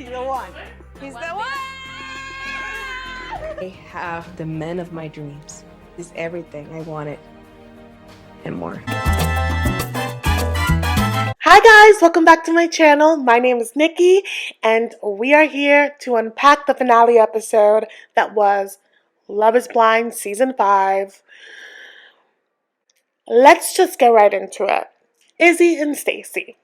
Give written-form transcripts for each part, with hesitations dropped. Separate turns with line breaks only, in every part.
the one. He's the one.
I have the man of my dreams. He's everything I wanted and more.
Hi guys, welcome back to my channel. My name is Nikki and we are here to unpack the finale episode that was Love is Blind Season 5. Let's just get right into it. Izzy and Stacy.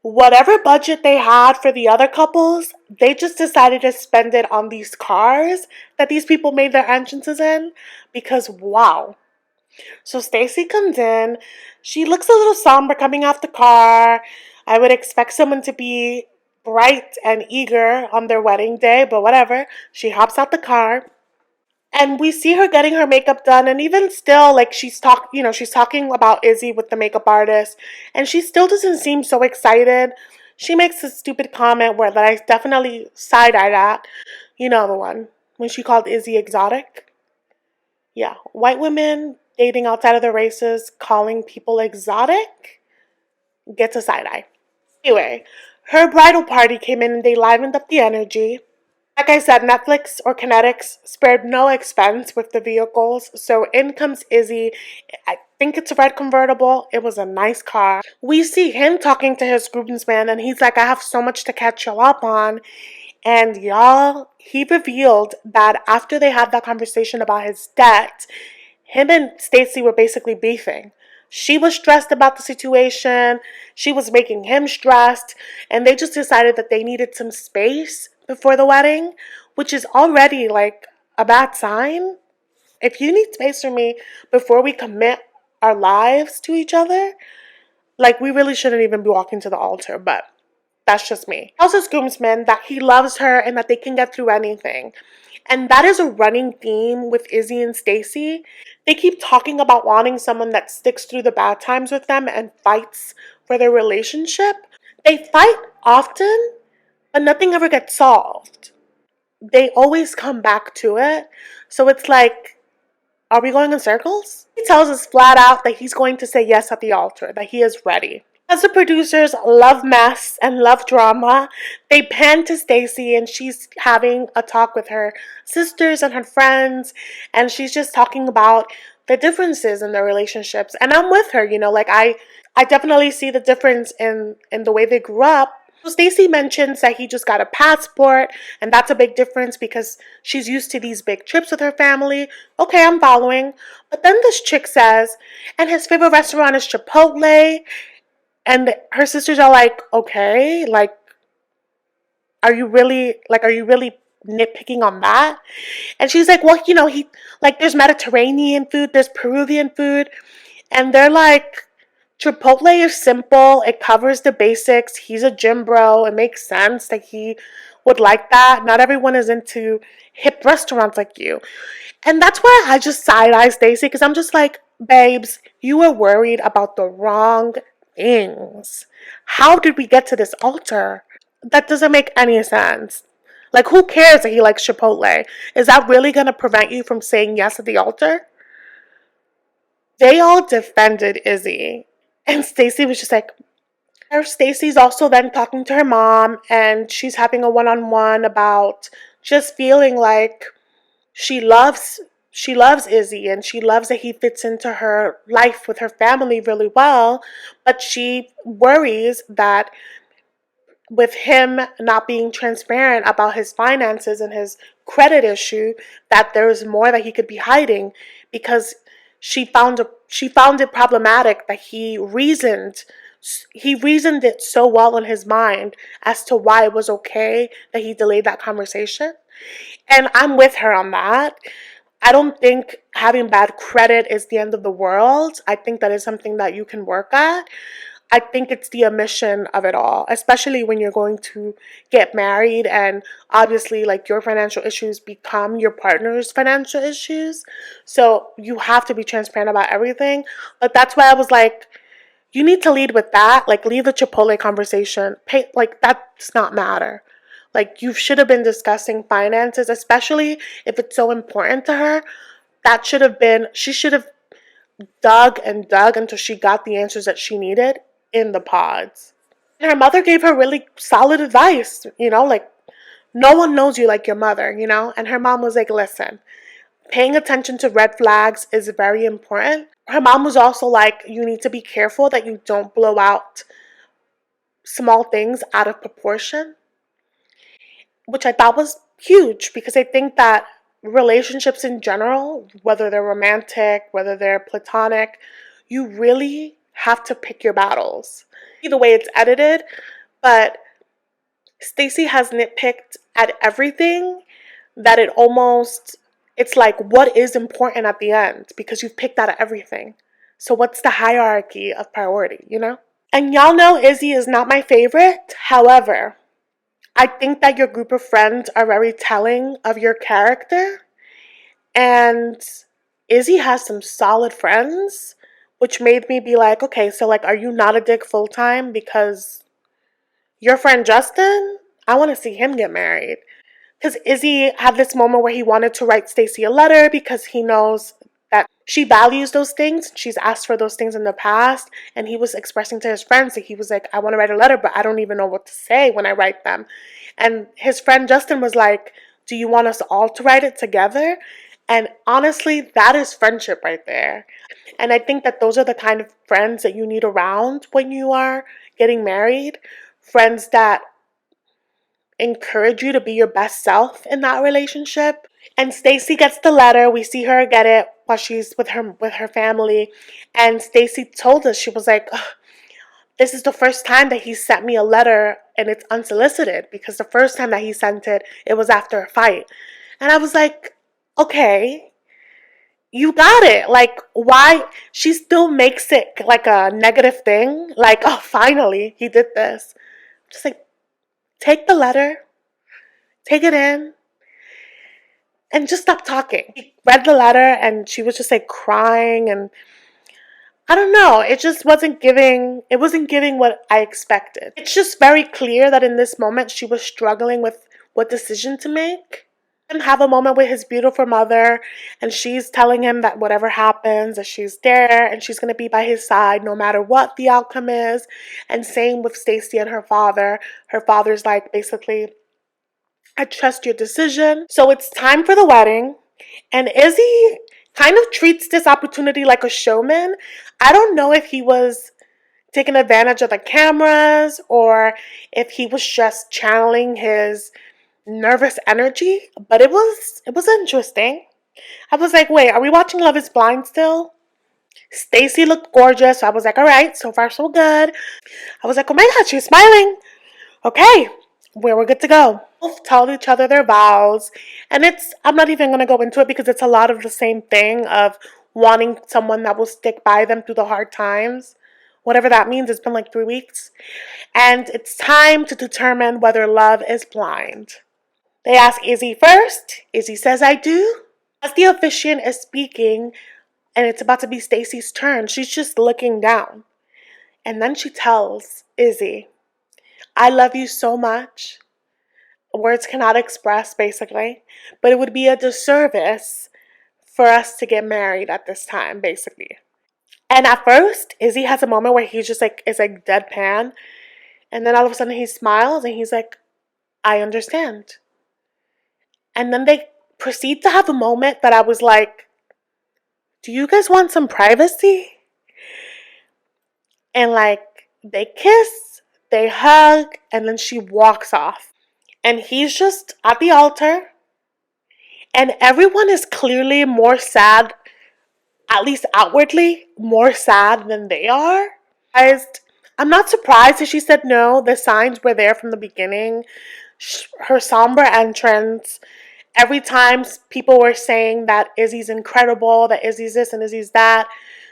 Whatever budget they had for the other couples, they just decided to spend it on these cars that these people made their entrances in because wow. So Stacy comes in. She looks a little somber coming off the car. I would expect someone to be bright and eager on their wedding day, but whatever. She hops out the car. And we see her getting her makeup done, and even still, like she's talking about Izzy with the makeup artist, and she still doesn't seem so excited. She makes a stupid comment where that I definitely side-eyed at. You know the one when she called Izzy exotic. Yeah, white women dating outside of their races, calling people exotic, gets a side-eye. Anyway, her bridal party came in and they livened up the energy. Like I said, Netflix or Kinetics spared no expense with the vehicles. So in comes Izzy. I think it's a red convertible. It was a nice car. We see him talking to his groomsman and he's like, I have so much to catch y'all up on. And y'all, he revealed that after they had that conversation about his debt, him and Stacy were basically beefing. She was stressed about the situation. She was making him stressed. And they just decided that they needed some space before the wedding, which is already like a bad sign. If you need space from me before we commit our lives to each other, like we really shouldn't even be walking to the altar, but that's just me. He tells his groomsmen that he loves her and that they can get through anything. And that is a running theme with Izzy and Stacy. They keep talking about wanting someone that sticks through the bad times with them and fights for their relationship. They fight often, but nothing ever gets solved. They always come back to it. So it's like, are we going in circles? He tells us flat out that he's going to say yes at the altar, that he is ready. As the producers love mess and love drama, they pan to Stacy and she's having a talk with her sisters and her friends, and she's just talking about the differences in their relationships. And I'm with her, like I definitely see the difference in the way they grew up. So Stacy mentions that he just got a passport, and that's a big difference because she's used to these big trips with her family. Okay, I'm following. But then this chick says, and his favorite restaurant is Chipotle. And her sisters are like, okay, like, are you really nitpicking on that? And she's like, well, he, like, there's Mediterranean food, there's Peruvian food. And they're like, Chipotle is simple, it covers the basics. He's a gym bro. It makes sense that he would like that. Not everyone is into hip restaurants like you. And that's why I just side-eye Stacy, because I'm just like, babes, you were worried about the wrong things. How did we get to this altar? That doesn't make any sense. Like, who cares that he likes Chipotle? Is that really going to prevent you from saying yes at the altar? They all defended Izzy. And Stacy was just like, Stacy's also then talking to her mom, and she's having a one-on-one about just feeling like she loves Izzy and she loves that he fits into her life with her family really well, but she worries that with him not being transparent about his finances and his credit issue, that there's more that he could be hiding, because she found it problematic that he reasoned it so well in his mind as to why it was okay that he delayed that conversation. And I'm with her on that. I don't think having bad credit is the end of the world. I think that is something that you can work at. I think it's the omission of it all, especially when you're going to get married and obviously like your financial issues become your partner's financial issues. So you have to be transparent about everything. But that's why I was like, you need to lead with that. Like, leave the Chipotle conversation. Like, that does not matter. Like, you should have been discussing finances, especially if it's so important to her. She should have dug and dug until she got the answers that she needed in the pods. And her mother gave her really solid advice, like, no one knows you like your mother, you know? And her mom was like, listen, paying attention to red flags is very important. Her mom was also like, you need to be careful that you don't blow out small things out of proportion, which I thought was huge because I think that relationships in general, whether they're romantic, whether they're platonic, you really have to pick your battles. The way it's edited, but Stacy has nitpicked at everything that it's like, what is important at the end? Because you've picked out of everything. So what's the hierarchy of priority, you know? And y'all know Izzy is not my favorite. However, I think that your group of friends are very telling of your character. And Izzy has some solid friends, which made me be like, okay, so like, are you not a dick full time? Because your friend Justin, I want to see him get married. Because Izzy had this moment where he wanted to write Stacy a letter because he knows that she values those things. She's asked for those things in the past. And he was expressing to his friends that he was like, I want to write a letter, but I don't even know what to say when I write them. And his friend Justin was like, do you want us all to write it together? And honestly, that is friendship right there. And I think that those are the kind of friends that you need around when you are getting married. Friends that encourage you to be your best self in that relationship. And Stacy gets the letter. We see her get it while she's with her family. And Stacy told us, she was like, this is the first time that he sent me a letter and it's unsolicited, because the first time that he sent it, it was after a fight. And I was like, okay, you got it. Like, why? She still makes it like a negative thing. Like, oh, finally, he did this. Just like, take the letter, take it in, and just stop talking. He read the letter and she was just like crying, and I don't know, it wasn't giving what I expected. It's just very clear that in this moment she was struggling with what decision to make. And have a moment with his beautiful mother, and she's telling him that whatever happens, that she's there and she's going to be by his side no matter what the outcome is. And same with Stacy and her father. Her father's like, basically, I trust your decision. So it's time for the wedding. And Izzy kind of treats this opportunity like a showman. I don't know if he was taking advantage of the cameras or if he was just channeling his nervous energy, but it was interesting. I was like, wait, are we watching Love is Blind still? Stacy looked gorgeous. So I was like, all right, so far so good. I was like, oh my god, she's smiling. Okay, we're good to go. Both tell each other their vows, and I'm not even gonna go into it because it's a lot of the same thing of wanting someone that will stick by them through the hard times. Whatever that means, it's been like 3 weeks. And it's time to determine whether love is blind. They ask Izzy first. Izzy says, I do. As the officiant is speaking, and it's about to be Stacy's turn, she's just looking down. And then she tells Izzy, I love you so much. Words cannot express, basically. But it would be a disservice for us to get married at this time, basically. And at first, Izzy has a moment where he's just like, it's like deadpan. And then all of a sudden he smiles and he's like, I understand. And then they proceed to have a moment that I was like, do you guys want some privacy? And like, they kiss, they hug, and then she walks off. And he's just at the altar. And everyone is clearly more sad, at least outwardly, more sad than they are. I'm not surprised that she said no. The signs were there from the beginning. Her somber entrance. Every time people were saying that Izzy's incredible, that Izzy's this and Izzy's that,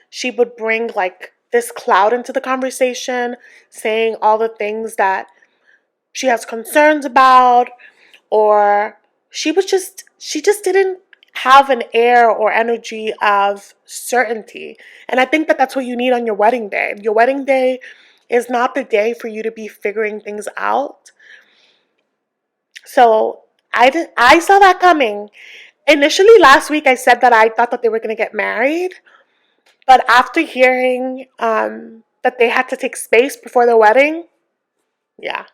she would bring like this cloud into the conversation, saying all the things that she has concerns about, or she just didn't have an air or energy of certainty. And I think that that's what you need on your wedding day. Your wedding day is not the day for you to be figuring things out. So I saw that coming. Initially last week I said that I thought that they were going to get married, but after hearing that they had to take space before the wedding, yeah,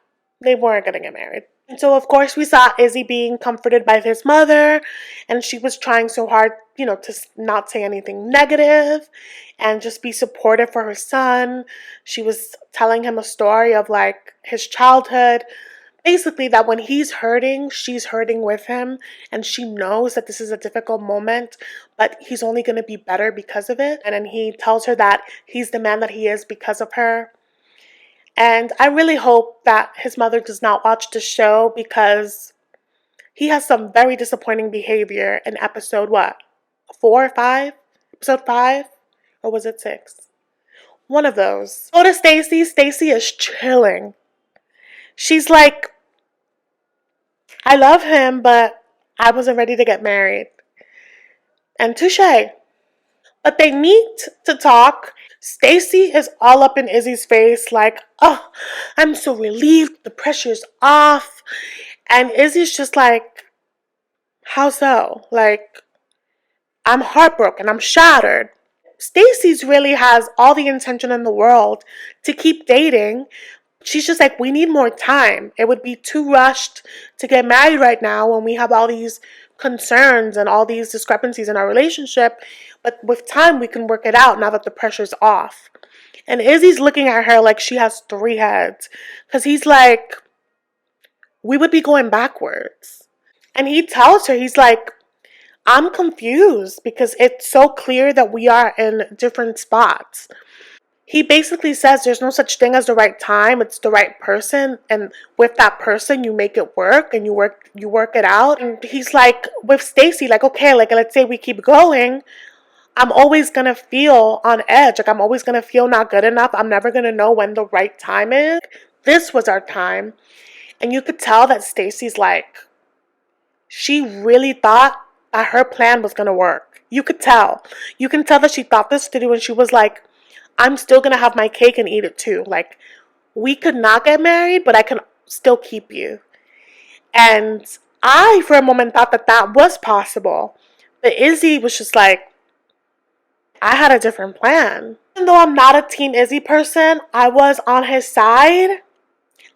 they weren't going to get married. And so, of course, we saw Izzy being comforted by his mother, and she was trying so hard, to not say anything negative and just be supportive for her son. She was telling him a story of like his childhood. Basically, that when he's hurting, she's hurting with him, and she knows that this is a difficult moment, but he's only going to be better because of it. And then he tells her that he's the man that he is because of her. And I really hope that his mother does not watch the show because he has some very disappointing behavior in episode what? 4 or 5? Episode 5? Or was it 6? One of those. Go to Stacy. Stacy is chilling. She's like, I love him, but I wasn't ready to get married. And touche. But they meet to talk. Stacy is all up in Izzy's face like, oh, I'm so relieved. The pressure's off. And Izzy's just like, how so? Like, I'm heartbroken. I'm shattered. Stacy's really has all the intention in the world to keep dating. She's just like, we need more time. It would be too rushed to get married right now when we have all these concerns and all these discrepancies in our relationship. But with time, we can work it out now that the pressure's off. And Izzy's looking at her like she has 3 heads. Because he's like, we would be going backwards. And he tells her, he's like, I'm confused because it's so clear that we are in different spots. He basically says there's no such thing as the right time, it's the right person, and with that person you make it work and you work it out. And he's like, with Stacy, like, okay, like let's say we keep going, I'm always gonna feel on edge, like I'm always gonna feel not good enough. I'm never gonna know when the right time is. This was our time. And you could tell that Stacy's like, she really thought that her plan was gonna work. You could tell. You can tell that she thought this through, and she was like, I'm still gonna have my cake and eat it too. Like, we could not get married, but I can still keep you. And I, for a moment, thought that that was possible. But Izzy was just like, I had a different plan. Even though I'm not a Team Izzy person, I was on his side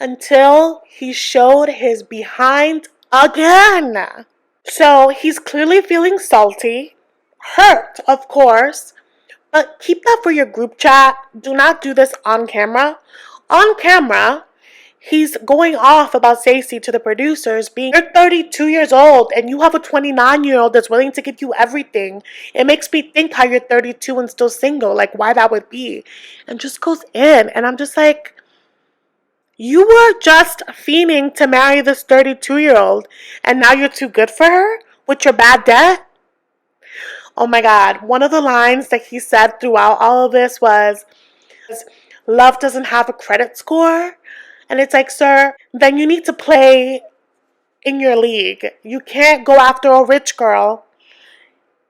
until he showed his behind again. So he's clearly feeling salty, hurt, of course, but keep that for your group chat. Do not do this on camera. On camera, he's going off about Stacy to the producers, being, you're 32 years old and you have a 29-year-old that's willing to give you everything. It makes me think how you're 32 and still single, like why that would be. And just goes in. And I'm just like, you were just fiending to marry this 32-year-old and now you're too good for her with your bad debt? Oh my God. One of the lines that he said throughout all of this was, love doesn't have a credit score. And it's like, sir, then you need to play in your league. You can't go after a rich girl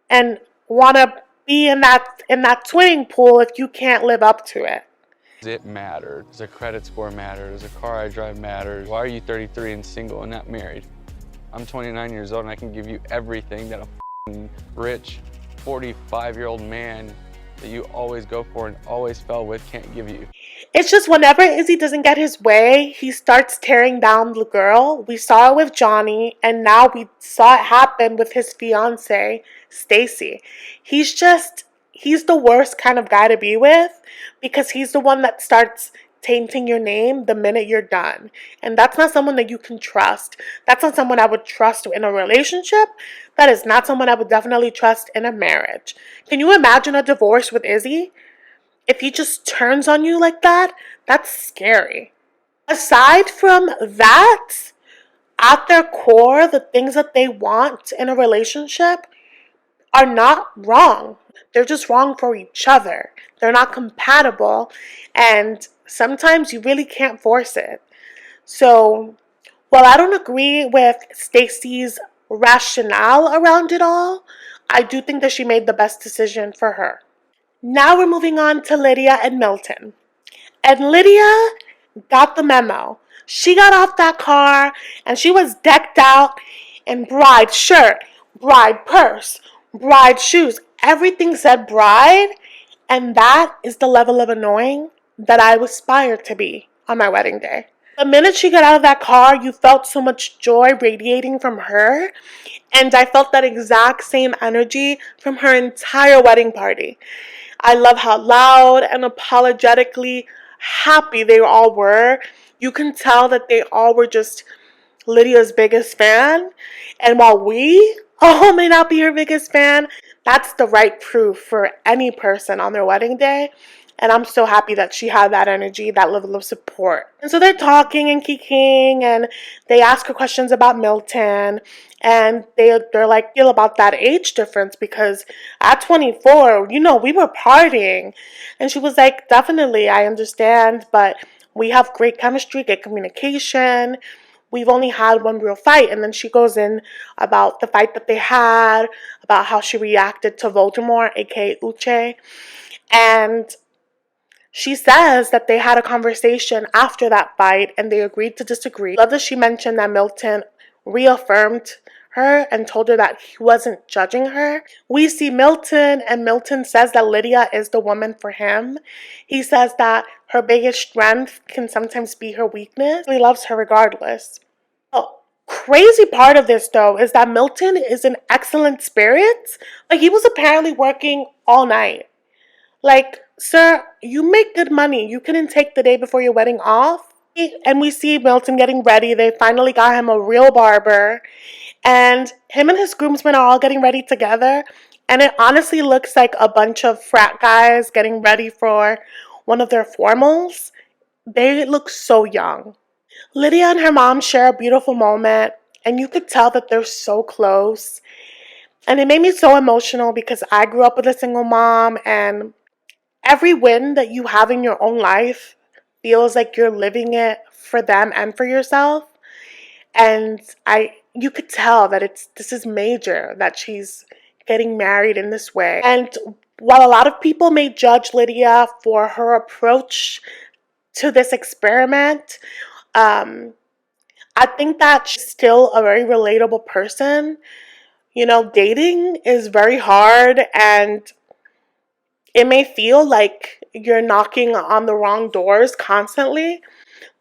and want to be in that swimming pool if you can't live up to it.
It matters. Does a credit score matter? Does a car I drive matter? Why are you 33 and single and not married? I'm 29 years old and I can give you everything that a rich 45-year-old man that you always go for and always fell with can't give you.
It's just whenever Izzy doesn't get his way, he starts tearing down the girl. We saw it with Johnny, and now we saw it happen with his fiance, Stacy. He's the worst kind of guy to be with because he's the one that starts tainting your name the minute you're done. And that's not someone that you can trust. That's not someone I would trust in a relationship. That is not someone I would definitely trust in a marriage. Can you imagine a divorce with Izzy? If he just turns on you like that, that's scary. Aside from that, at their core, the things that they want in a relationship are not wrong. They're just wrong for each other. They're not compatible, and sometimes you really can't force it. So, while I don't agree with Stacy's rationale around it all, I do think that she made the best decision for her. Now we're moving on to Lydia and Milton. And Lydia got the memo. She got off that car and she was decked out in bride shirt, bride purse, bride shoes. Everything said bride, and that is the level of annoying that I aspire to be on my wedding day. The minute she got out of that car, you felt so much joy radiating from her. And I felt that exact same energy from her entire wedding party. I love how loud and apologetically happy they all were. You can tell that they all were just Lydia's biggest fan. And while we all may not be her biggest fan, that's the right proof for any person on their wedding day. And I'm so happy that she had that energy, that level of support. And so they're talking and kikiing, and they ask her questions about Milton. And they're like, feel about that age difference because at 24, we were partying. And she was like, definitely, I understand, but we have great chemistry, good communication. We've only had one real fight. And then she goes in about the fight that they had, about how she reacted to Voldemort, aka Uche. And she says that they had a conversation after that fight and they agreed to disagree. Love that she mentioned that Milton reaffirmed her and told her that he wasn't judging her. We see Milton, and Milton says that Lydia is the woman for him. He says that her biggest strength can sometimes be her weakness. He loves her regardless. Oh, crazy part of this though is that Milton is in excellent spirits. Like, he was apparently working all night. Like, sir, you make good money. You couldn't take the day before your wedding off. And we see Milton getting ready. They finally got him a real barber. And him and his groomsmen are all getting ready together. And it honestly looks like a bunch of frat guys getting ready for one of their formals. They look so young. Lydia and her mom share a beautiful moment. And you could tell that they're so close. And it made me so emotional because I grew up with a single mom, and every win that you have in your own life feels like you're living it for them and for yourself. And you could tell that this is major, that she's getting married in this way. And while a lot of people may judge Lydia for her approach to this experiment, I think that she's still a very relatable person. Dating is very hard, and it may feel like you're knocking on the wrong doors constantly,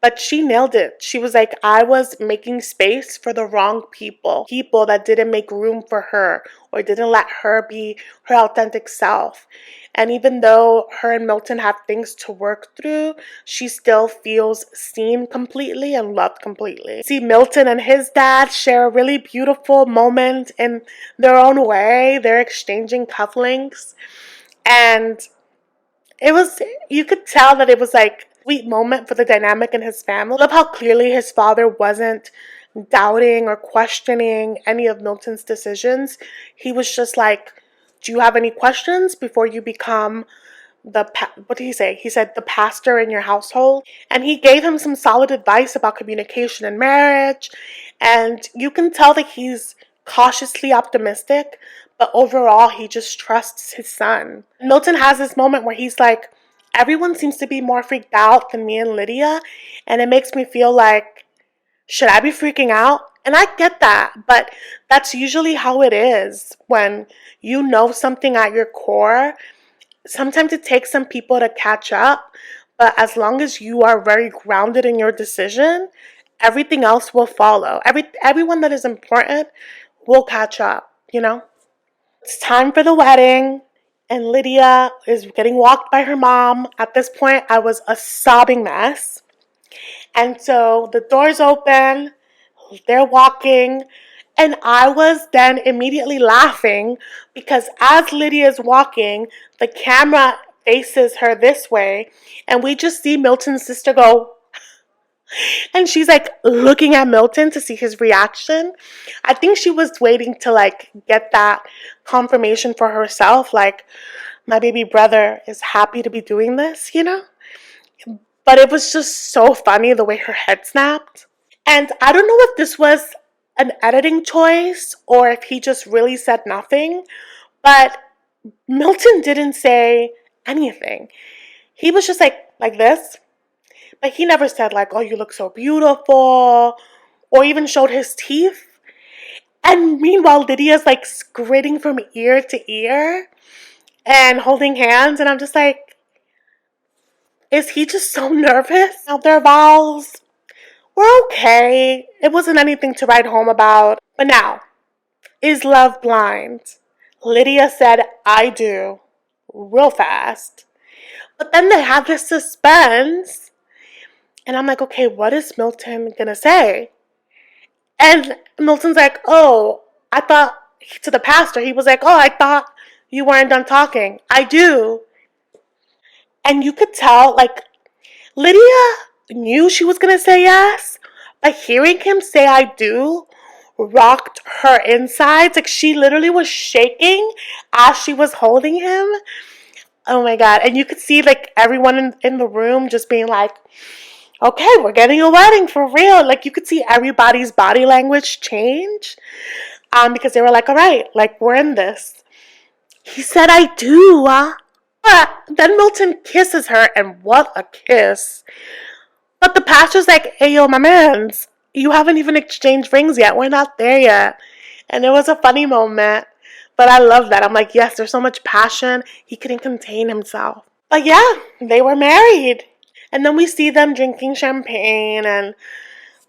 but she nailed it. She was like, I was making space for the wrong people that didn't make room for her or didn't let her be her authentic self. And even though her and Milton have things to work through, she still feels seen completely and loved completely. See, Milton and his dad share a really beautiful moment in their own way. They're exchanging cufflinks. And you could tell that it was like a sweet moment for the dynamic in his family. I love how clearly his father wasn't doubting or questioning any of Milton's decisions. He was just like, do you have any questions before you become what did he say? He said the pastor in your household. And he gave him some solid advice about communication and marriage. And you can tell that he's cautiously optimistic, but overall he just trusts his son. Milton has this moment where he's like, everyone seems to be more freaked out than me and Lydia, and it makes me feel like, should I be freaking out? And I get that, but that's usually how it is when you know something at your core. Sometimes it takes some people to catch up, but as long as you are very grounded in your decision, everything else will follow. Everyone that is important will catch up. It's time for the wedding, and Lydia is getting walked by her mom. At this point, I was a sobbing mess. And so the doors open, they're walking, and I was then immediately laughing because as Lydia is walking, the camera faces her this way, and we just see Milton's sister go, and she's like looking at Milton to see his reaction. I think she was waiting to like get that confirmation for herself, like, my baby brother is happy to be doing this, But it was just so funny the way her head snapped. And I don't know if this was an editing choice or if he just really said nothing, but Milton didn't say anything. He was just like this. But he never said like, oh, you look so beautiful, or even showed his teeth. And meanwhile, Lydia's like grinning from ear to ear and holding hands. And I'm just like, is he just so nervous? Now their vows, we're okay. It wasn't anything to write home about. But now, is love blind? Lydia said, I do, real fast. But then they have this suspense. And I'm like, okay, what is Milton gonna say? And Milton's like, oh, I thought, to the pastor, he was like, oh, I thought you weren't done talking. I do. And you could tell, like, Lydia knew she was gonna say yes, but hearing him say I do rocked her insides. Like, she literally was shaking as she was holding him. Oh my God. And you could see, like, everyone in the room just being like, okay, we're getting a wedding for real. Like, you could see everybody's body language change because they were like, all right, like, we're in this. He said, I do. But then Milton kisses her, and what a kiss. But the pastor's like, hey, yo, my mans, you haven't even exchanged rings yet. We're not there yet. And it was a funny moment. But I love that. I'm like, yes, there's so much passion. He couldn't contain himself. But yeah, they were married. And then we see them drinking champagne and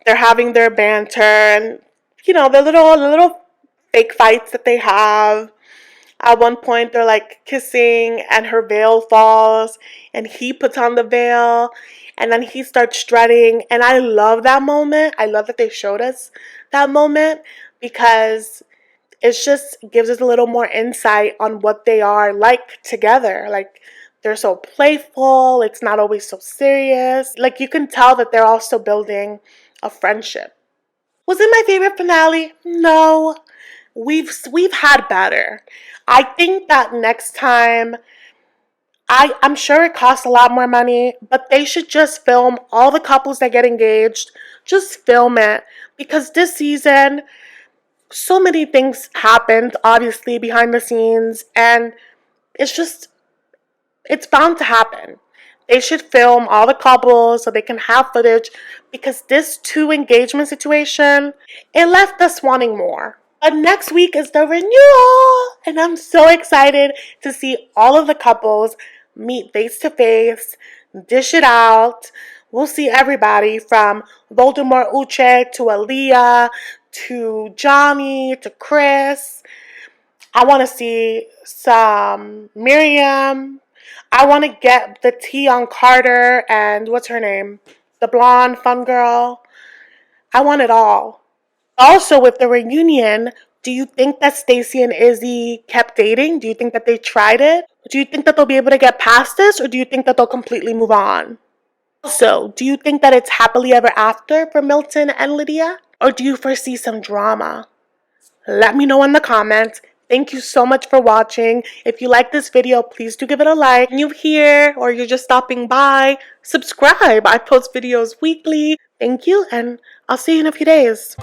they're having their banter and, you know, the little fake fights that they have. At one point, they're like kissing and her veil falls and he puts on the veil and then he starts strutting. And I love that moment. I love that they showed us that moment because it just gives us a little more insight on what they are like together. Like, they're so playful. It's not always so serious. Like, you can tell that they're also building a friendship. Was it my favorite finale? No. We've had better. I think that next time, I'm sure it costs a lot more money, but they should just film all the couples that get engaged. Just film it. Because this season, so many things happened, obviously, behind the scenes, and it's bound to happen. They should film all the couples so they can have footage because this 2 engagement situation, it left us wanting more. But next week is the renewal, and I'm so excited to see all of the couples meet face to face, dish it out. We'll see everybody from Voldemort Uche to Aaliyah to Johnny to Chris. I want to see some Miriam. I want to get the tea on Carter and what's her name? The blonde fun girl. I want it all. Also, with the reunion, do you think that Stacy and Izzy kept dating? Do you think that they tried it? Do you think that they'll be able to get past this, or do you think that they'll completely move on? Also, do you think that it's happily ever after for Milton and Lydia? Or do you foresee some drama? Let me know in the comments. Thank you so much for watching. If you like this video, please do give it a like. If you're new here or you're just stopping by, subscribe. I post videos weekly. Thank you, and I'll see you in a few days.